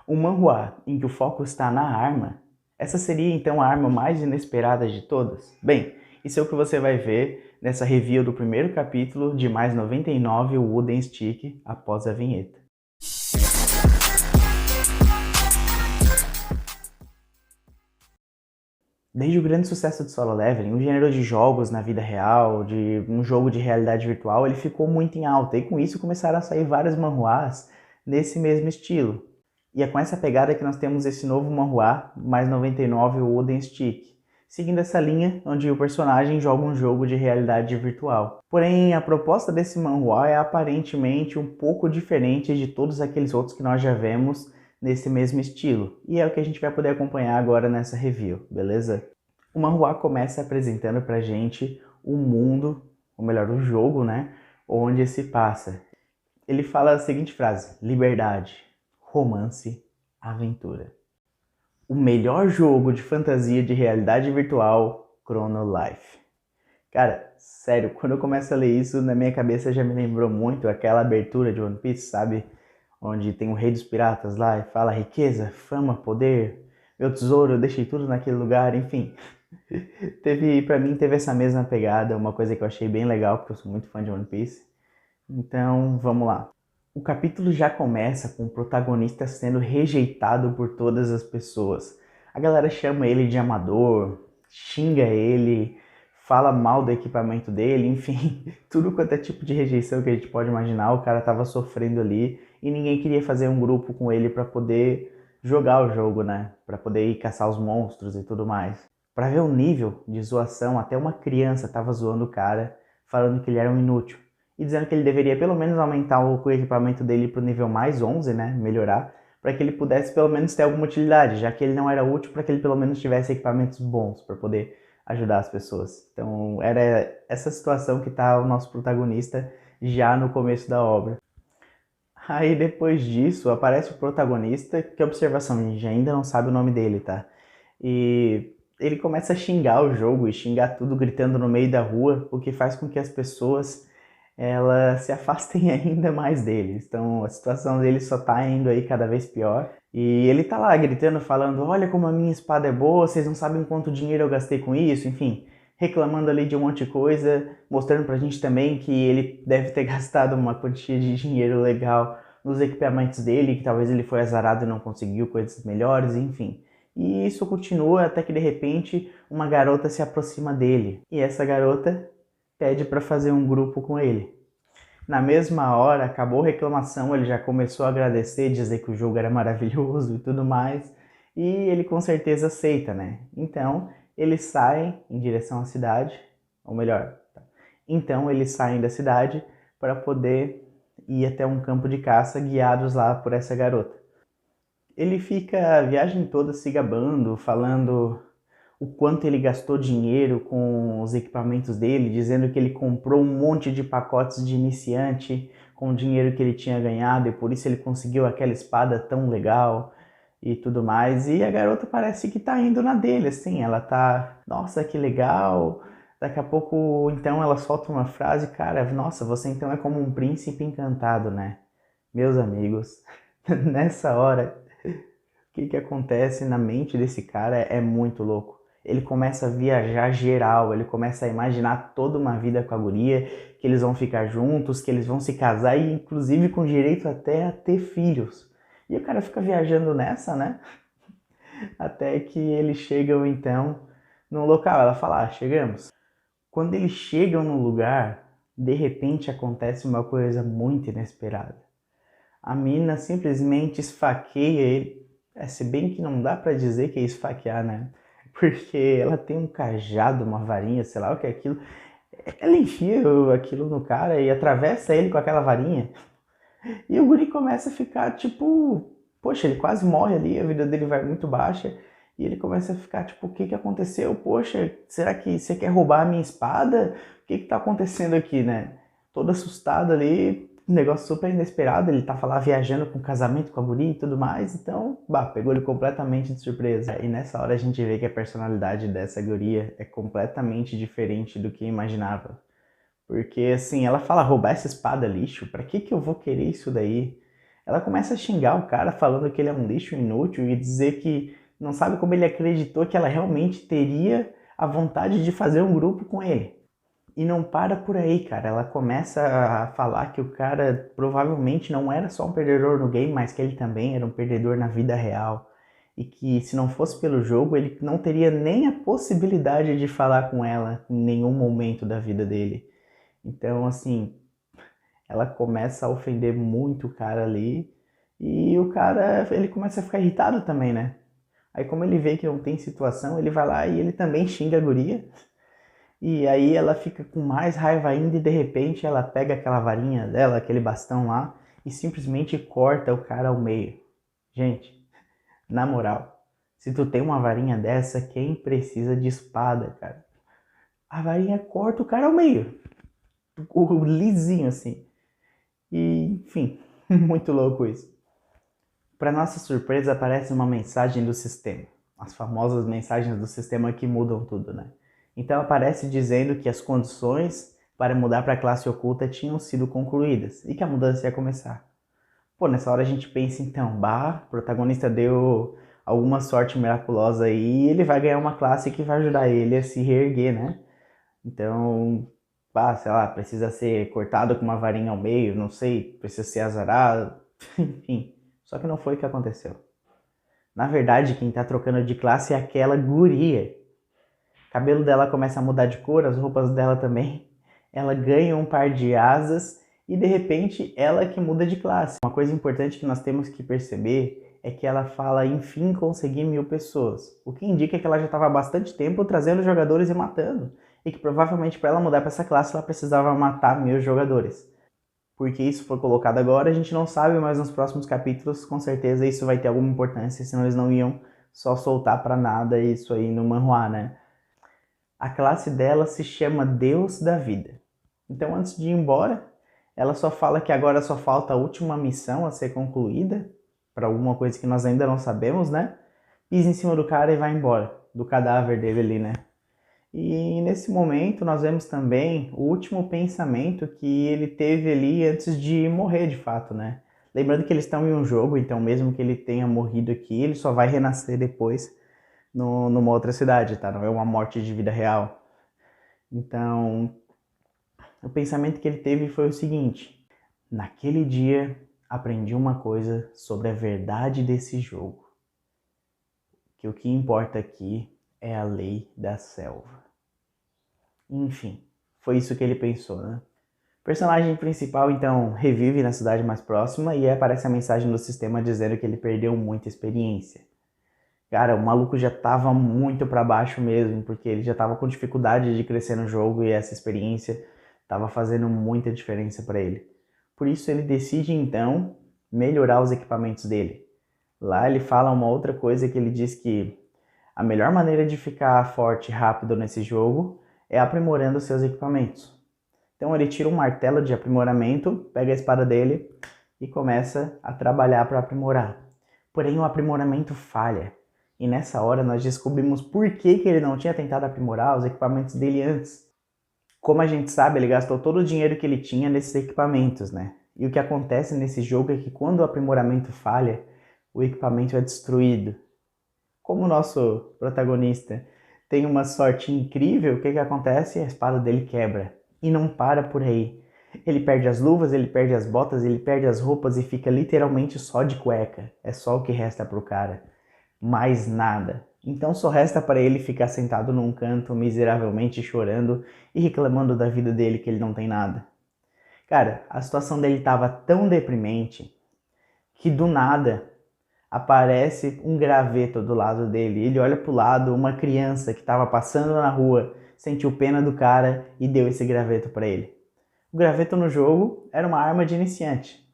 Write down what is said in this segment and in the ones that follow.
Um manhwa em que o foco está na arma, essa seria então a arma mais inesperada de todas? Bem, isso é o que você vai ver nessa review do primeiro capítulo de Mais 99, o Wooden Stick, após a vinheta. Desde o grande sucesso de Solo Leveling, o gênero de jogos na vida real, de um jogo de realidade virtual, ele ficou muito em alta, e com isso começaram a sair várias manhwas nesse mesmo estilo. E é com essa pegada que nós temos esse novo manhwa, mais 99, o Wooden Stick, seguindo essa linha onde o personagem joga um jogo de realidade virtual. Porém, a proposta desse manhwa é aparentemente um pouco diferente de todos aqueles outros que nós já vemos nesse mesmo estilo, e é o que a gente vai poder acompanhar agora nessa review, beleza? O manhwa começa apresentando pra gente o mundo, ou melhor, o jogo, né, onde se passa. Ele fala a seguinte frase: liberdade, romance, aventura. O melhor jogo de fantasia de realidade virtual, Chrono Life. Cara, sério, quando eu começo a ler isso, na minha cabeça já me lembrou muito aquela abertura de One Piece, sabe? Onde tem o rei dos piratas lá e fala riqueza, fama, poder, meu tesouro, eu deixei tudo naquele lugar, enfim. Pra mim teve essa mesma pegada, uma coisa que eu achei bem legal, porque eu sou muito fã de One Piece. Então, vamos lá. O capítulo já começa com o protagonista sendo rejeitado por todas as pessoas. A galera chama ele de amador, xinga ele, fala mal do equipamento dele, enfim, tudo quanto é tipo de rejeição que a gente pode imaginar, o cara tava sofrendo ali e ninguém queria fazer um grupo com ele para poder jogar o jogo, né? Para poder ir caçar os monstros e tudo mais. Para ver o nível de zoação, até uma criança tava zoando o cara, falando que ele era um inútil e dizendo que ele deveria pelo menos aumentar o equipamento dele para o nível mais 11, né, melhorar, para que ele pudesse pelo menos ter alguma utilidade, já que ele não era útil, para que ele pelo menos tivesse equipamentos bons para poder ajudar as pessoas. Então era essa situação que está o nosso protagonista já no começo da obra. Aí depois disso aparece o protagonista, que observação, a gente ainda não sabe o nome dele, tá? E ele começa a xingar o jogo e xingar tudo gritando no meio da rua, o que faz com que as pessoas elas se afastem ainda mais deles. Então a situação dele só tá indo aí cada vez pior. E ele tá lá gritando, falando: olha como a minha espada é boa, vocês não sabem quanto dinheiro eu gastei com isso, enfim, reclamando ali de um monte de coisa, mostrando pra gente também que ele deve ter gastado uma quantia de dinheiro legal nos equipamentos dele, que talvez ele foi azarado e não conseguiu coisas melhores, enfim. E isso continua até que de repente uma garota se aproxima dele. E essa garota pede para fazer um grupo com ele. Na mesma hora, acabou a reclamação, ele já começou a agradecer, dizer que o jogo era maravilhoso e tudo mais, e ele com certeza aceita, né? Então, eles saem em direção à cidade, ou melhor, então eles saem da cidade para poder ir até um campo de caça guiados lá por essa garota. Ele fica a viagem toda se gabando, falando o quanto ele gastou dinheiro com os equipamentos dele, dizendo que ele comprou um monte de pacotes de iniciante com o dinheiro que ele tinha ganhado e por isso ele conseguiu aquela espada tão legal e tudo mais. E a garota parece que tá indo na dele, assim, ela tá, nossa, que legal. Daqui a pouco, então, ela solta uma frase, cara, nossa, você então é como um príncipe encantado, né? Meus amigos, nessa hora, o que acontece na mente desse cara é muito louco. Ele começa a viajar geral, ele começa a imaginar toda uma vida com a guria, que eles vão ficar juntos, que eles vão se casar e inclusive com direito até a ter filhos. E o cara fica viajando nessa, né? Até que eles chegam então no local. Ela fala: ah, chegamos. Quando eles chegam no lugar, de repente acontece uma coisa muito inesperada. A mina simplesmente esfaqueia ele. Se bem que não dá pra dizer que é esfaquear, né? Porque ela tem um cajado, uma varinha, sei lá o que é aquilo. Ela enfia aquilo no cara e atravessa ele com aquela varinha. E o guri começa a ficar tipo, poxa, ele quase morre ali, a vida dele vai muito baixa. E ele começa a ficar tipo, o que que aconteceu? Poxa, será que você quer roubar a minha espada? O que que tá acontecendo aqui, né? Todo assustado ali, um negócio super inesperado, ele tava lá viajando com casamento com a guria e tudo mais, então, bah, pegou ele completamente de surpresa. E nessa hora a gente vê que a personalidade dessa guria é completamente diferente do que imaginava. Porque assim, ela fala: roubar essa espada lixo? Pra que que eu vou querer isso daí? Ela começa a xingar o cara falando que ele é um lixo inútil e dizer que não sabe como ele acreditou que ela realmente teria a vontade de fazer um grupo com ele. E não para por aí, cara. Ela começa a falar que o cara provavelmente não era só um perdedor no game, mas que ele também era um perdedor na vida real. E que se não fosse pelo jogo, ele não teria nem a possibilidade de falar com ela em nenhum momento da vida dele. Então, assim, ela começa a ofender muito o cara ali. E o cara, ele começa a ficar irritado também, né? Aí como ele vê que não tem situação, ele vai lá e ele também xinga a guria. E aí ela fica com mais raiva ainda e de repente ela pega aquela varinha dela, aquele bastão lá, e simplesmente corta o cara ao meio. Gente, na moral, se tu tem uma varinha dessa, quem precisa de espada, cara? A varinha corta o cara ao meio. O lisinho assim. E, enfim, muito louco isso. Para nossa surpresa, aparece uma mensagem do sistema. As famosas mensagens do sistema que mudam tudo, né? Então aparece dizendo que as condições para mudar para a classe oculta tinham sido concluídas e que a mudança ia começar. Pô, nessa hora a gente pensa então, o protagonista deu alguma sorte miraculosa aí e ele vai ganhar uma classe que vai ajudar ele a se reerguer, né? Então, sei lá, precisa ser cortado com uma varinha ao meio, não sei, precisa ser azarado, enfim. Só que não foi o que aconteceu. Na verdade, quem tá trocando de classe é aquela guria. O cabelo dela começa a mudar de cor, as roupas dela também. Ela ganha um par de asas e de repente ela que muda de classe. Uma coisa importante que nós temos que perceber é que ela fala enfim conseguir 1000 pessoas, o que indica que ela já estava há bastante tempo trazendo jogadores e matando, e que provavelmente para ela mudar para essa classe ela precisava matar 1000 jogadores. Porque isso foi colocado agora, a gente não sabe, mas nos próximos capítulos com certeza isso vai ter alguma importância, senão eles não iam só soltar pra nada isso aí no manhwa, né? A classe dela se chama Deus da Vida. Então antes de ir embora, ela só fala que agora só falta a última missão a ser concluída, para alguma coisa que nós ainda não sabemos, né? Pisa em cima do cara e vai embora, do cadáver dele ali, né? E nesse momento nós vemos também o último pensamento que ele teve ali antes de morrer de fato, né? Lembrando que eles estão em um jogo, então mesmo que ele tenha morrido aqui, ele só vai renascer depois numa outra cidade, tá? Não é uma morte de vida real. Então, o pensamento que ele teve foi o seguinte: naquele dia aprendi uma coisa sobre a verdade desse jogo, que o que importa aqui é a lei da selva. Enfim, foi isso que ele pensou, né? O personagem principal, então, revive na cidade mais próxima e aí aparece a mensagem do sistema dizendo que ele perdeu muita experiência. Cara, o maluco já tava muito pra baixo mesmo, porque ele já tava com dificuldade de crescer no jogo e essa experiência tava fazendo muita diferença para ele. Por isso ele decide, então, melhorar os equipamentos dele. Lá ele fala uma outra coisa que ele diz que a melhor maneira de ficar forte e rápido nesse jogo é aprimorando seus equipamentos. Então ele tira um martelo de aprimoramento, pega a espada dele e começa a trabalhar para aprimorar. Porém o aprimoramento falha. E nessa hora nós descobrimos por que ele não tinha tentado aprimorar os equipamentos dele antes. Como a gente sabe, ele gastou todo o dinheiro que ele tinha nesses equipamentos, né? E o que acontece nesse jogo é que quando o aprimoramento falha, o equipamento é destruído. Como o nosso protagonista tem uma sorte incrível, o que acontece? A espada dele quebra. E não para por aí. Ele perde as luvas, ele perde as botas, ele perde as roupas e fica literalmente só de cueca. É só o que resta pro cara. Mais nada. Então só resta para ele ficar sentado num canto, miseravelmente chorando e reclamando da vida dele que ele não tem nada. Cara, a situação dele estava tão deprimente que do nada aparece um graveto do lado dele. Ele olha pro lado, uma criança que estava passando na rua sentiu pena do cara e deu esse graveto para ele. O graveto no jogo era uma arma de iniciante.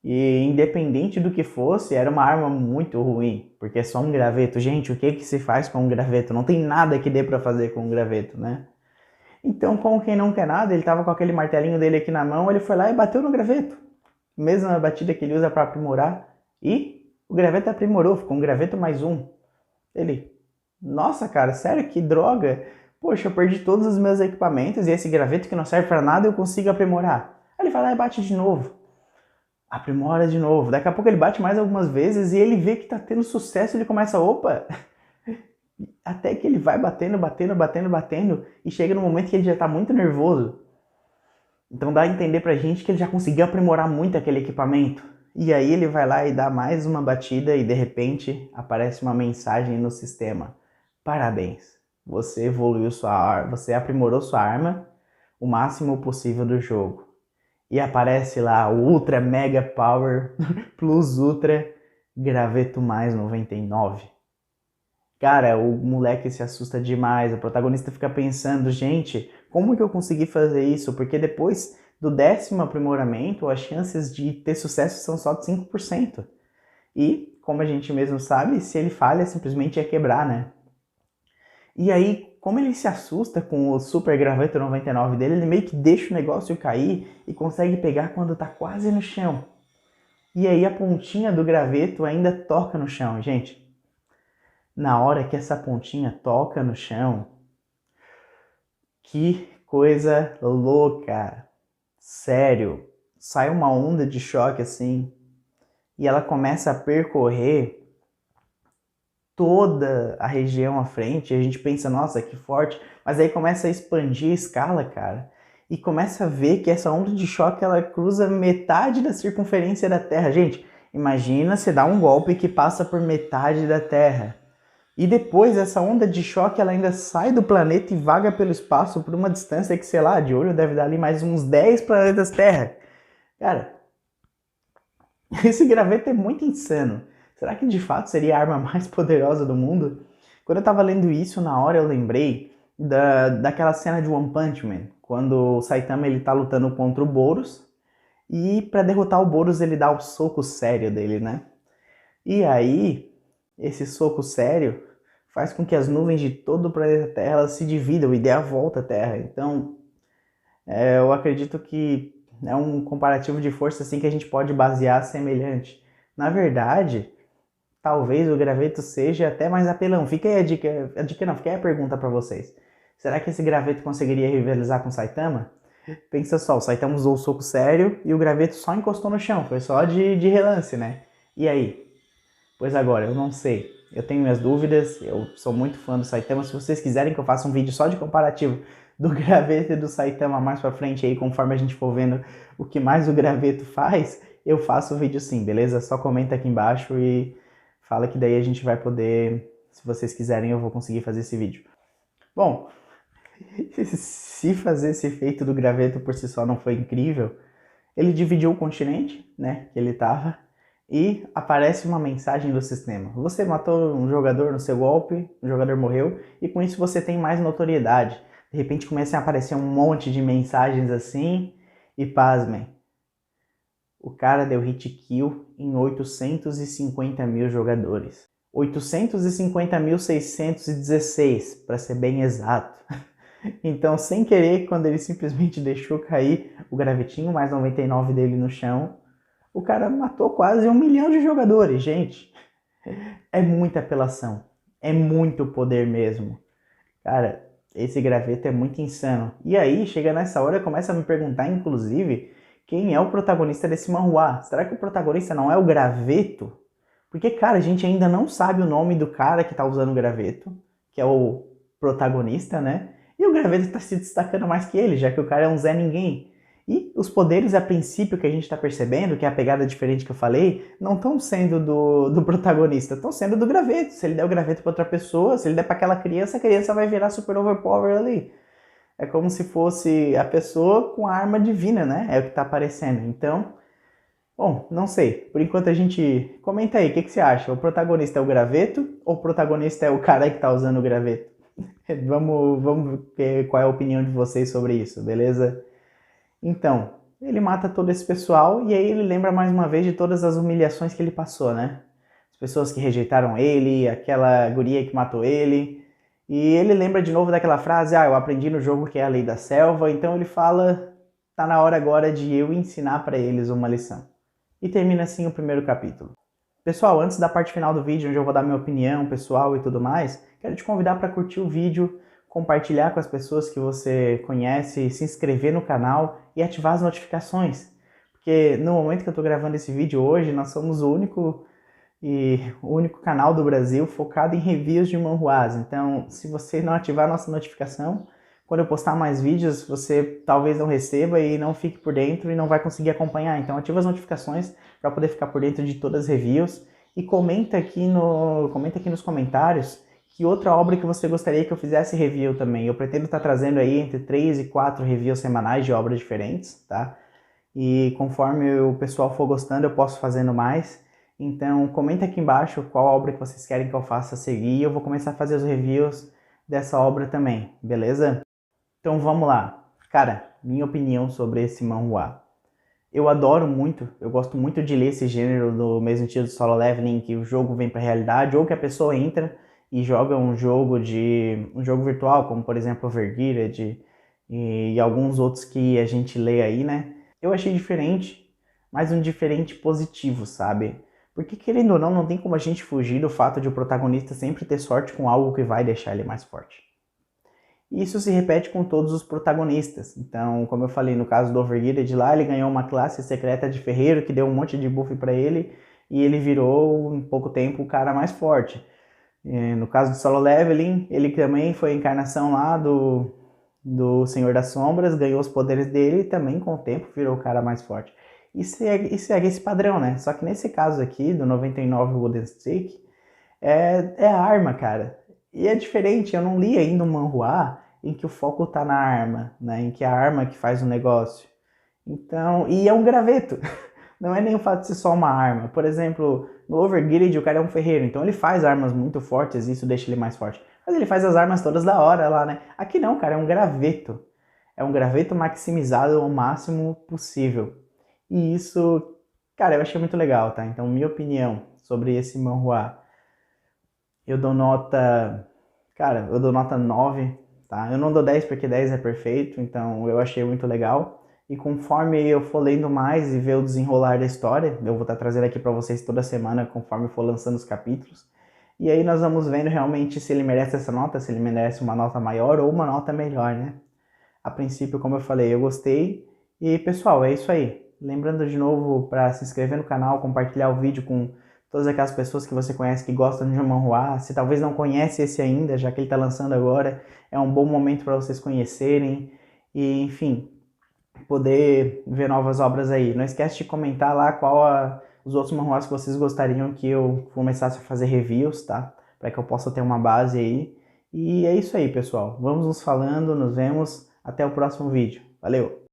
E independente do que fosse, era uma arma muito ruim, porque é só um graveto. Gente, o que se faz com um graveto? Não tem nada que dê para fazer com um graveto, né? Então, como quem não quer nada, ele tava com aquele martelinho dele aqui na mão, ele foi lá e bateu no graveto. Mesma batida que ele usa para aprimorar. E o graveto aprimorou, ficou um graveto mais um. Ele, nossa cara, sério, que droga. Poxa, eu perdi todos os meus equipamentos e esse graveto que não serve para nada eu consigo aprimorar. Aí ele vai lá e bate de novo. aprimora de novo. Daqui a pouco ele bate mais algumas vezes e ele vê que tá tendo sucesso, ele começa, opa, até que ele vai batendo e chega no momento que ele já tá muito nervoso. Então dá a entender pra gente que ele já conseguiu aprimorar muito aquele equipamento. E aí ele vai lá e dá mais uma batida e de repente aparece uma mensagem no sistema. Parabéns, você evoluiu sua arma, você aprimorou sua arma o máximo possível do jogo. E aparece lá o Ultra Mega Power Plus Ultra Graveto mais 99. Cara, o moleque se assusta demais, o protagonista fica pensando, gente, como que eu consegui fazer isso? Porque depois do 10º aprimoramento, as chances de ter sucesso são só de 5%. E, como a gente mesmo sabe, se ele falha, simplesmente é quebrar, né? E aí, como ele se assusta com o Super Graveto 99 dele, ele meio que deixa o negócio cair e consegue pegar quando tá quase no chão. E aí a pontinha do graveto ainda toca no chão, gente. Na hora que essa pontinha toca no chão, que coisa louca! Sério, sai uma onda de choque assim e ela começa a percorrer toda a região à frente. E a gente pensa, nossa, que forte, mas aí começa a expandir a escala, cara, e começa a ver que essa onda de choque ela cruza metade da circunferência da Terra. Gente, imagina você dar um golpe que passa por metade da Terra. E depois essa onda de choque ela ainda sai do planeta e vaga pelo espaço por uma distância que, sei lá, de olho deve dar ali mais uns 10 planetas Terra. Cara, esse graveto é muito insano. Será que de fato seria a arma mais poderosa do mundo? Quando eu tava lendo isso, na hora eu lembrei daquela cena de One Punch Man, quando o Saitama ele tá lutando contra o Boros e para derrotar o Boros ele dá o soco sério dele, né? E aí, esse soco sério faz com que as nuvens de todo o planeta Terra se dividam e dê a volta à Terra. Então, eu acredito que é um comparativo de força assim que a gente pode basear semelhante. Na verdade, talvez o graveto seja até mais apelão. Fica aí a dica não, fica aí a pergunta para vocês. Será que esse graveto conseguiria rivalizar com o Saitama? Pensa só, o Saitama usou o soco sério e o graveto só encostou no chão, foi só de relance, né? E aí? Pois agora, eu não sei. Eu tenho minhas dúvidas, eu sou muito fã do Saitama. Se vocês quiserem que eu faça um vídeo só de comparativo do graveto e do Saitama mais pra frente aí, conforme a gente for vendo o que mais o graveto faz, eu faço o vídeo sim, beleza? Só comenta aqui embaixo e fala que daí a gente vai poder, se vocês quiserem, eu vou conseguir fazer esse vídeo. Bom, se fazer esse efeito do graveto por si só não foi incrível, ele dividiu o continente, né, que ele tava, e aparece uma mensagem do sistema. Você matou um jogador no seu golpe, o jogador morreu, e com isso você tem mais notoriedade. De repente começam a aparecer um monte de mensagens assim, e pasmem, o cara deu hit kill em 850 mil jogadores. 850.616, para ser bem exato. Então, sem querer, quando ele simplesmente deixou cair o gravetinho mais 99 dele no chão, o cara matou quase 1 milhão de jogadores, gente. É muita apelação. É muito poder mesmo. Cara, esse graveto é muito insano. E aí, chega nessa hora, começa a me perguntar, inclusive, quem é o protagonista desse manhwa. Será que o protagonista não é o graveto? Porque, cara, a gente ainda não sabe o nome do cara que tá usando o graveto, que é o protagonista, né? E o graveto tá se destacando mais que ele, já que o cara é um Zé Ninguém. E os poderes, a princípio, que a gente tá percebendo, que é a pegada diferente que eu falei, não estão sendo do protagonista, estão sendo do graveto. Se ele der o graveto pra outra pessoa, se ele der pra aquela criança, a criança vai virar super overpower ali. É como se fosse a pessoa com a arma divina, né? É o que tá aparecendo. Então, bom, não sei. Por enquanto a gente... Comenta aí, o que você acha? O protagonista é o graveto ou o protagonista é o cara que tá usando o graveto? Vamos ver qual é a opinião de vocês sobre isso, beleza? Então, ele mata todo esse pessoal e aí ele lembra mais uma vez de todas as humilhações que ele passou, né? As pessoas que rejeitaram ele, aquela guria que matou ele. E ele lembra de novo daquela frase, eu aprendi no jogo que é a lei da selva. Então ele fala, tá na hora agora de eu ensinar para eles uma lição. E termina assim o primeiro capítulo. Pessoal, antes da parte final do vídeo, onde eu vou dar minha opinião pessoal e tudo mais, quero te convidar para curtir o vídeo, compartilhar com as pessoas que você conhece, se inscrever no canal e ativar as notificações. Porque no momento que eu tô gravando esse vídeo hoje, nós somos o único canal do Brasil focado em reviews de manhwas. Então, se você não ativar a nossa notificação, quando eu postar mais vídeos, você talvez não receba e não fique por dentro e não vai conseguir acompanhar. Então, ativa as notificações para poder ficar por dentro de todas as reviews e comenta aqui nos comentários que outra obra que você gostaria que eu fizesse review também. Eu pretendo estar trazendo aí entre 3 e 4 reviews semanais de obras diferentes, tá? E conforme o pessoal for gostando, eu posso fazendo mais. Então, comenta aqui embaixo qual obra que vocês querem que eu faça a seguir e eu vou começar a fazer os reviews dessa obra também, beleza? Então vamos lá. Cara, minha opinião sobre esse manhwa. Eu adoro muito, eu gosto muito de ler esse gênero do mesmo estilo do Solo Leveling, que o jogo vem pra realidade, ou que a pessoa entra e joga um jogo virtual, como por exemplo Overgeared e alguns outros que a gente lê aí, né? Eu achei diferente, mas um diferente positivo, sabe? Porque querendo ou não, não tem como a gente fugir do fato de o protagonista sempre ter sorte com algo que vai deixar ele mais forte. E isso se repete com todos os protagonistas. Então, como eu falei, no caso do Overgeared lá, ele ganhou uma classe secreta de ferreiro que deu um monte de buff para ele e ele virou, em pouco tempo, o cara mais forte. No caso do Solo Leveling, ele também foi a encarnação lá do Senhor das Sombras, ganhou os poderes dele e também com o tempo virou o cara mais forte. E segue esse padrão, né? Só que nesse caso aqui, do 99 Golden Stick, é a arma, cara. E é diferente, eu não li ainda um manhwa em que o foco tá na arma, né? Em que é a arma que faz o negócio. Então, e é um graveto. Não é nem o fato de ser só uma arma. Por exemplo, no Overgeared o cara é um ferreiro, então ele faz armas muito fortes e isso deixa ele mais forte. Mas ele faz as armas todas da hora lá, né? Aqui não, cara, é um graveto. É um graveto maximizado ao máximo possível. E isso, cara, eu achei muito legal, tá? Então, minha opinião sobre esse manhwa, eu dou nota, cara, eu dou nota 9, tá? Eu não dou 10 porque 10 é perfeito, então eu achei muito legal. E conforme eu for lendo mais e ver o desenrolar da história, eu vou estar trazendo aqui para vocês toda semana, conforme for lançando os capítulos. E aí nós vamos vendo realmente se ele merece essa nota, se ele merece uma nota maior ou uma nota melhor, né? A princípio, como eu falei, eu gostei. E pessoal, é isso aí. Lembrando de novo para se inscrever no canal, compartilhar o vídeo com todas aquelas pessoas que você conhece que gostam de manhwa. Se talvez não conhece esse ainda, já que ele está lançando agora, é um bom momento para vocês conhecerem. E enfim, poder ver novas obras aí. Não esquece de comentar lá os outros manhwas que vocês gostariam que eu começasse a fazer reviews, tá? Para que eu possa ter uma base aí. E é isso aí, pessoal. Vamos nos falando, nos vemos. Até o próximo vídeo. Valeu!